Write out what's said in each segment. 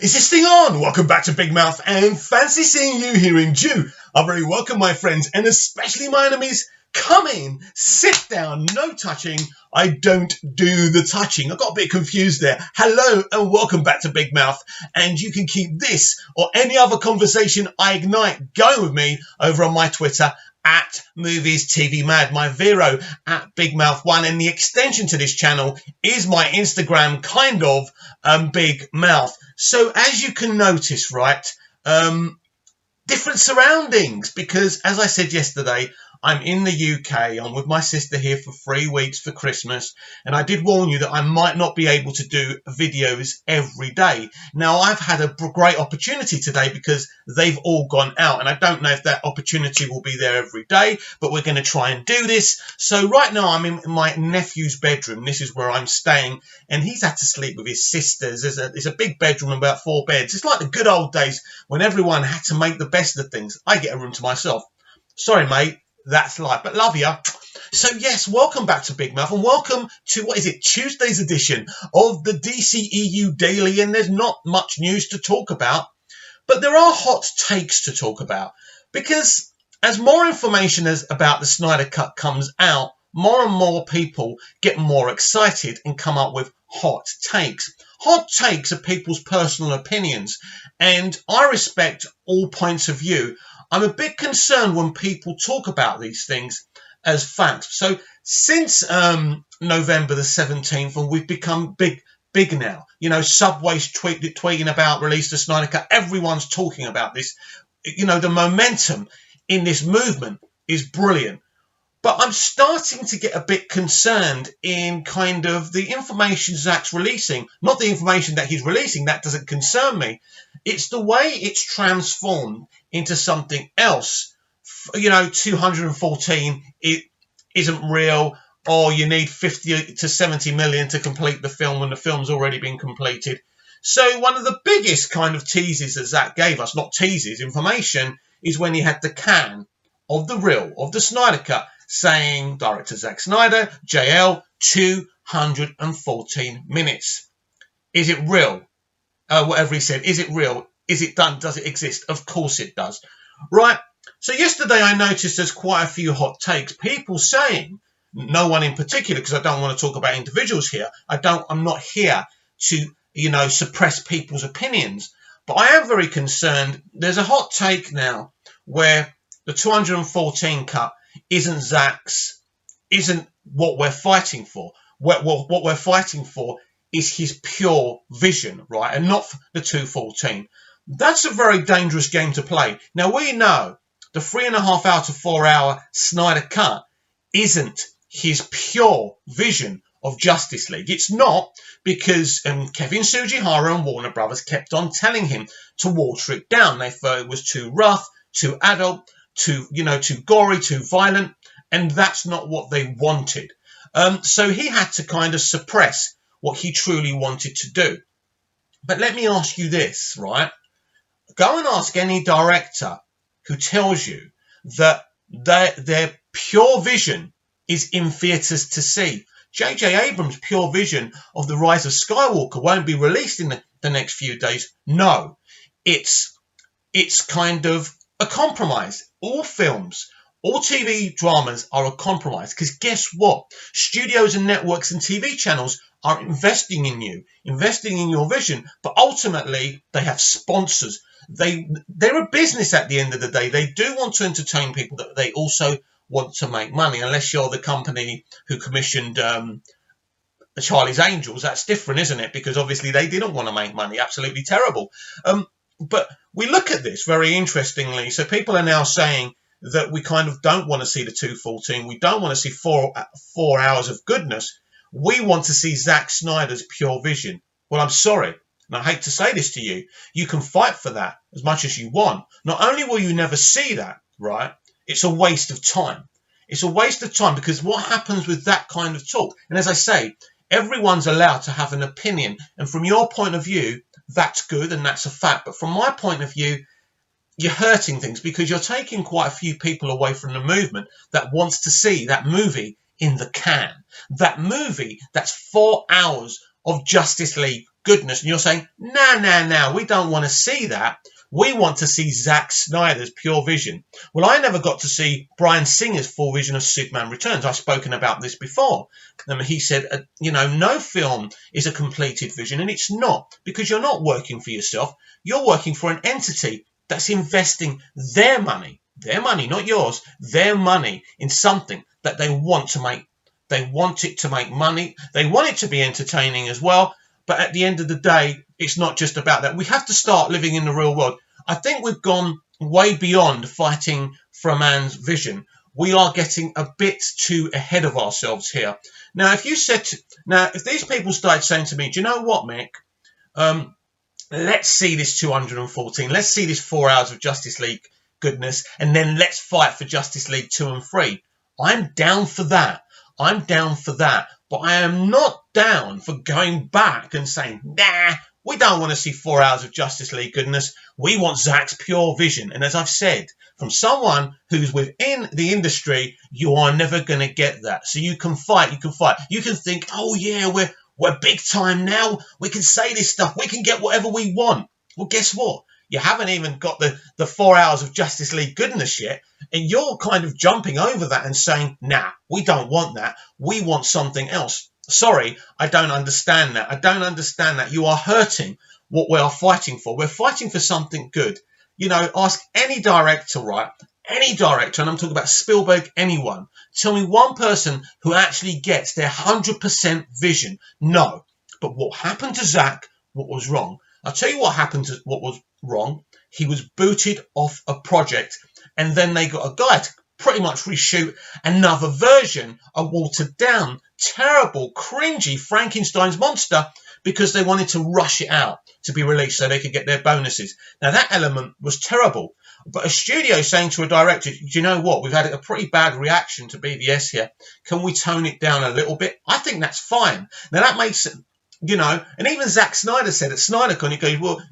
Is this thing on? Welcome back to Big Mouth and fancy seeing you here in Jew. I'm very welcome, my friends, and especially my enemies. Come in, sit down, no touching. I don't do the touching. I got a bit confused there. Hello and welcome back to Big Mouth. And you can keep this or any other conversation I ignite going with me over on my Twitter at Movies TV Mad, my Vero at Big Mouth 1, and the extension to this channel is my Instagram, kind of Big Mouth. So as you can notice, right, different surroundings, because as I said yesterday, I'm in the UK. I'm with my sister here for 3 weeks for Christmas, and I did warn you that I might not be able to do videos every day. Now, I've had a great opportunity today because they've all gone out, and I don't know if that opportunity will be there every day, but we're going to try and do this. So right now I'm in my nephew's bedroom. This is where I'm staying, and he's had to sleep with his sisters. It's a big bedroom, about 4 beds. It's like the good old days when everyone had to make the best of things. I get a room to myself. Sorry, mate. That's life, but love ya. So yes, welcome back to Big Mouth and welcome to, what is it, Tuesday's edition of the DCEU Daily, and there's not much news to talk about, but there are hot takes to talk about, because as more information about the Snyder Cut comes out, more and more people get more excited and come up with hot takes. Hot takes are people's personal opinions, and I respect all points of view. I'm a bit concerned when people talk about these things as facts. So since November the 17th, and we've become big now, you know, Subway's tweeting about release the Snyder Cut. Everyone's talking about this. You know, the momentum in this movement is brilliant. But I'm starting to get a bit concerned in kind of the information Zach's releasing. Not the information that he's releasing, that doesn't concern me. It's the way it's transformed into something else. You know, 214, it isn't real, or you need 50 to 70 million to complete the film when the film's already been completed. So one of the biggest kind of teases that Zach gave us, not teases, information, is when he had the can of the reel of the Snyder Cut, saying director Zack Snyder, JL, 214 minutes. Is it real? Whatever he said, is it real? Is it done? Does it exist? Of course it does. Right. So yesterday I noticed there's quite a few hot takes. People saying, no one in particular, because I don't want to talk about individuals here. I'm not here to, you know, suppress people's opinions. But I am very concerned. There's a hot take now where the 214 cut isn't what we're fighting for. What we're fighting for is his pure vision, right? And not the 214. That's a very dangerous game to play. Now, we know the 3.5 hour to 4 hour Snyder Cut isn't his pure vision of Justice League. It's not, because Kevin Sujihara and Warner Brothers kept on telling him to water it down. They thought it was too rough, too adult, too gory, too violent, and that's not what they wanted. So he had to kind of suppress what he truly wanted to do. But let me ask you this, right? Go and ask any director who tells you that their pure vision is in theatres to see. J.J. Abrams' pure vision of The Rise of Skywalker won't be released in the next few days. No, it's kind of a compromise. All films, all TV dramas are a compromise, because guess what? Studios and networks and TV channels are investing in you, investing in your vision, but ultimately they have sponsors. They're a business at the end of the day. They do want to entertain people, that they also want to make money, unless you're the company who commissioned Charlie's Angels. That's different, isn't it? Because obviously they didn't want to make money. Absolutely terrible. But we look at this very interestingly. So people are now saying that we kind of don't want to see the 214. We don't want to see four hours of goodness. We want to see Zack Snyder's pure vision. Well, I'm sorry, and I hate to say this to you. You can fight for that as much as you want. Not only will you never see that, right? It's a waste of time. It's a waste of time, because what happens with that kind of talk? And as I say, everyone's allowed to have an opinion. And from your point of view, that's good and that's a fact. But from my point of view, you're hurting things, because you're taking quite a few people away from the movement that wants to see that movie in the can. That movie that's 4 hours of Justice League goodness. And you're saying, nah, we don't want to see that. We want to see Zack Snyder's pure vision. Well, I never got to see Bryan Singer's full vision of Superman Returns. I've spoken about this before. He said, no film is a completed vision, and it's not, because you're not working for yourself. You're working for an entity that's investing their money, not yours, their money in something that they want to make. They want it to make money. They want it to be entertaining as well. But at the end of the day, it's not just about that. We have to start living in the real world. I think we've gone way beyond fighting for a man's vision. We are getting a bit too ahead of ourselves here. Now, if these people started saying to me, do you know what, Mick? Let's see this 214. Let's see this 4 hours of Justice League goodness, and then let's fight for Justice League 2 and 3. I'm down for that. But I am not down for going back and saying, nah, we don't want to see 4 hours of Justice League goodness. We want Zack's pure vision. And as I've said, from someone who's within the industry, you are never going to get that. So you can fight. You can think, oh yeah, we're big time now. We can say this stuff. We can get whatever we want. Well, guess what? You haven't even got the 4 hours of Justice League goodness yet. And you're kind of jumping over that and saying, nah, we don't want that. We want something else. Sorry, I don't understand that. You are hurting what we are fighting for. We're fighting for something good. Ask any director, right? Any director, and I'm talking about Spielberg, anyone. Tell me one person who actually gets their 100% vision. No. But what happened to Zack? What was wrong? I'll tell you what was wrong. He was booted off a project, and then they got a guy to pretty much reshoot another version, a watered down, terrible, cringy Frankenstein's monster, because they wanted to rush it out to be released so they could get their bonuses. Now, that element was terrible. But a studio saying to a director, do you know what? We've had a pretty bad reaction to BVS here. Can we tone it down a little bit? I think that's fine. Now, that makes it, and even Zack Snyder said at SnyderCut, he goes, well,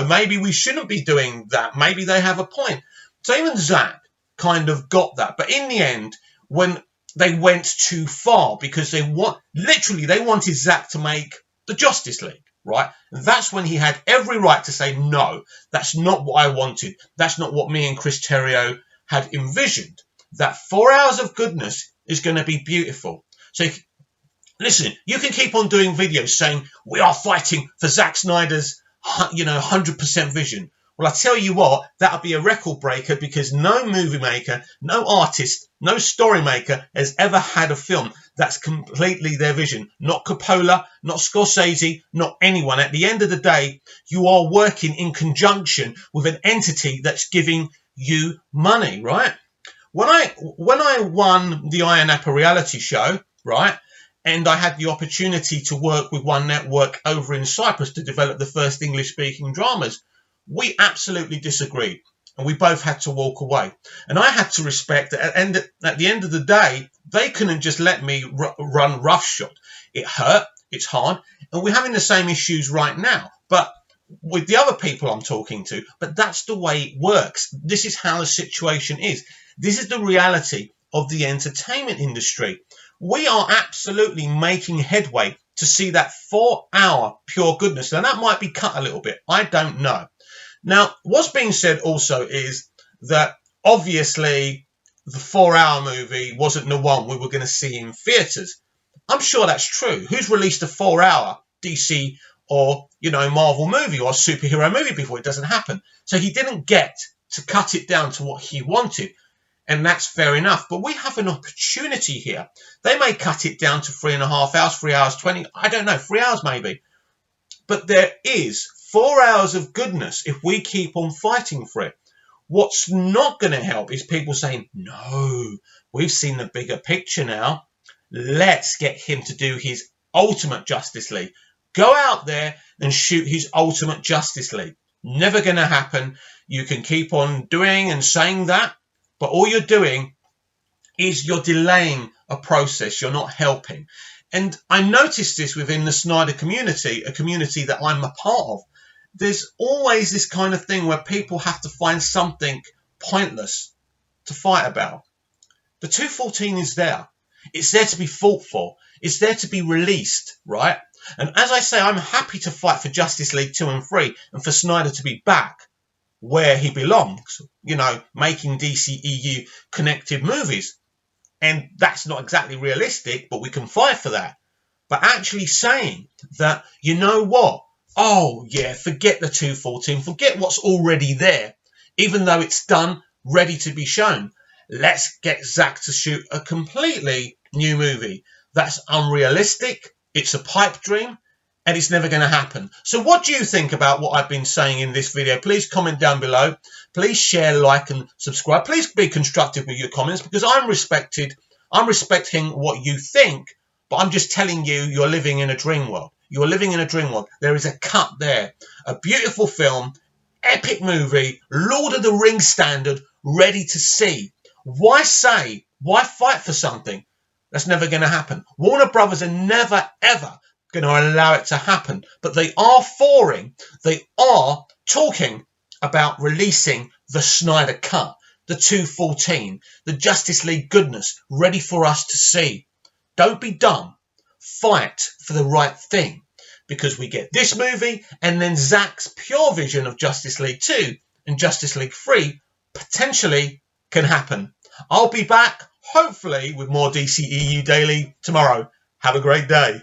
maybe we shouldn't be doing that. Maybe they have a point. So even Zack kind of got that. But in the end, when they went too far, because they wanted Zack to make the Justice League, right? And that's when he had every right to say, no, that's not what I wanted. That's not what me and Chris Terrio had envisioned. That 4 hours of goodness is going to be beautiful. So listen, you can keep on doing videos saying we are fighting for Zack Snyder's, 100% vision. Well, I tell you what, that'll be a record breaker, because no movie maker, no artist, no story maker has ever had a film that's completely their vision. Not Coppola, not Scorsese, not anyone. At the end of the day, you are working in conjunction with an entity that's giving you money, right? When I won the Iron Apple reality show, right, and I had the opportunity to work with One Network over in Cyprus to develop the first English-speaking dramas, we absolutely disagreed, and we both had to walk away. And I had to respect that. And at the end of the day, they couldn't just let me run roughshod. It hurt, it's hard, and we're having the same issues right now, but with the other people I'm talking to. But that's the way it works. This is how the situation is. This is the reality of the entertainment industry. We are absolutely making headway to see that 4 hour pure goodness. Now, that might be cut a little bit. I don't know. Now, what's being said also is that obviously the 4 hour movie wasn't the one we were going to see in theatres. I'm sure that's true. Who's released a 4 hour DC or, Marvel movie or superhero movie before? It doesn't happen. So he didn't get to cut it down to what he wanted. And that's fair enough. But we have an opportunity here. They may cut it down to 3.5 hours, 3 hours 20. I don't know, 3 hours maybe. But there is 4 hours of goodness if we keep on fighting for it. What's not going to help is people saying, no, we've seen the bigger picture now. Let's get him to do his ultimate Justice League. Go out there and shoot his ultimate Justice League. Never going to happen. You can keep on doing and saying that, but all you're doing is you're delaying a process. You're not helping. And I noticed this within the Snyder community, a community that I'm a part of. There's always this kind of thing where people have to find something pointless to fight about. The 214 is there. It's there to be fought for. It's there to be released, right? And as I say, I'm happy to fight for Justice League 2 and 3 and for Snyder to be back where he belongs, you know, making DCEU connected movies. And that's not exactly realistic, but we can fight for that. But actually saying that, you know what? Oh, yeah, forget the 214, forget what's already there, even though it's done, ready to be shown. Let's get Zack to shoot a completely new movie. That's unrealistic, it's a pipe dream, and it's never going to happen. So what do you think about what I've been saying in this video? Please comment down below. Please share, like, and subscribe. Please be constructive with your comments, because I'm respecting what you think, but I'm just telling you, you're living in a dream world. You're living in a dream world. There is a cut there. A beautiful film, epic movie, Lord of the Rings standard, ready to see. Why fight for something that's never going to happen? Warner Brothers are never, ever going to allow it to happen. But they are talking about releasing the Snyder cut, the 214, the Justice League goodness, ready for us to see. Don't be dumb. Fight for the right thing. Because we get this movie, and then Zack's pure vision of Justice League 2 and Justice League 3 potentially can happen. I'll be back, hopefully, with more DCEU Daily tomorrow. Have a great day.